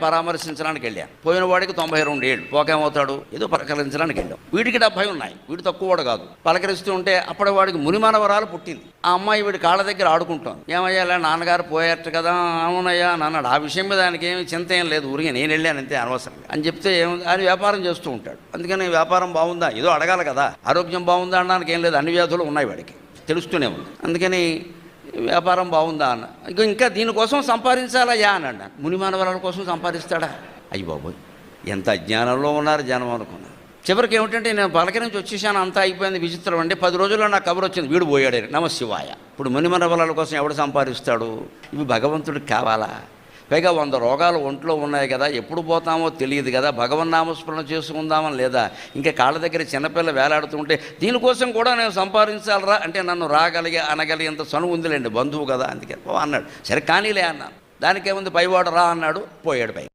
పరామర్శించడానికి వెళ్ళాను. పోయిన వాడికి 92 ఏళ్ళు, పోకేమవుతాడు, ఏదో పలకరించడానికి వెళ్ళాం. వీడికి 70 ఉన్నాయి, వీడు తక్కువవాడు కాదు. పలకరిస్తూ ఉంటే అప్పటి వాడికి మునిమనవరాలు పుట్టింది. ఆ అమ్మాయి వీడి కాళ్ళ దగ్గర ఆడుకుంటాం. ఏమయ్యా నాన్నగారు పోయారట కదా, అవునయ్యా అన్నాడు. ఆ విషయం మీద దానికి ఏమి చింత ఏం లేదు, ఊరికే నేను వెళ్ళాను అంతే, అనవసరంగా అని చెప్తే ఆయన వ్యాపారం చేస్తూ ఉంటాడు. అందుకని వ్యాపారం బాగుందా, ఏదో అడగాలి కదా, ఆరోగ్యం బాగుందా అనడానికి ఏం లేదు, అన్ని వ్యాధులు ఉన్నాయి వాడికి, తెలుస్తూనే ఉంది. అందుకని వ్యాపారం బాగుందా అన్న. ఇంకా దీనికోసం సంపాదించాలయ్యా అన్నాడు. మునిమానవరాల కోసం సంపాదిస్తాడా? అయ్యి బాబోయ్, ఎంత అజ్ఞానంలో ఉన్నారు జనం అనుకున్నా. చివరికి ఏమిటంటే నేను పలక నుంచి వచ్చేసాను, అంతా అయిపోయింది. విచిత్రం అంటే 10 రోజుల్లో నాకు కబురు వచ్చింది, వీడు పోయాడు. నమశివాయ. ఇప్పుడు మునిమానవరాల కోసం ఎవడు సంపాదిస్తాడు? ఇవి భగవంతుడికి కావాలా? పైగా 100 రోగాలు ఒంట్లో ఉన్నాయి కదా, ఎప్పుడు పోతామో తెలియదు కదా, భగవన్నామస్మరణ చేసుకుందామని లేదా? ఇంకా కాళ్ళ దగ్గర చిన్నపిల్ల వేలాడుతుంటే దీనికోసం కూడా నేను సంపాదించాలరా అంటే నన్ను రాగలిగే అనగలిగేంత చనువు ఉందిలేండి, బంధువు కదా, అందుకే అన్నాడు. సరే కానీలే అన్నాను. దానికేముంది, పైవాడు రా అన్నాడు, పోయాడు పై.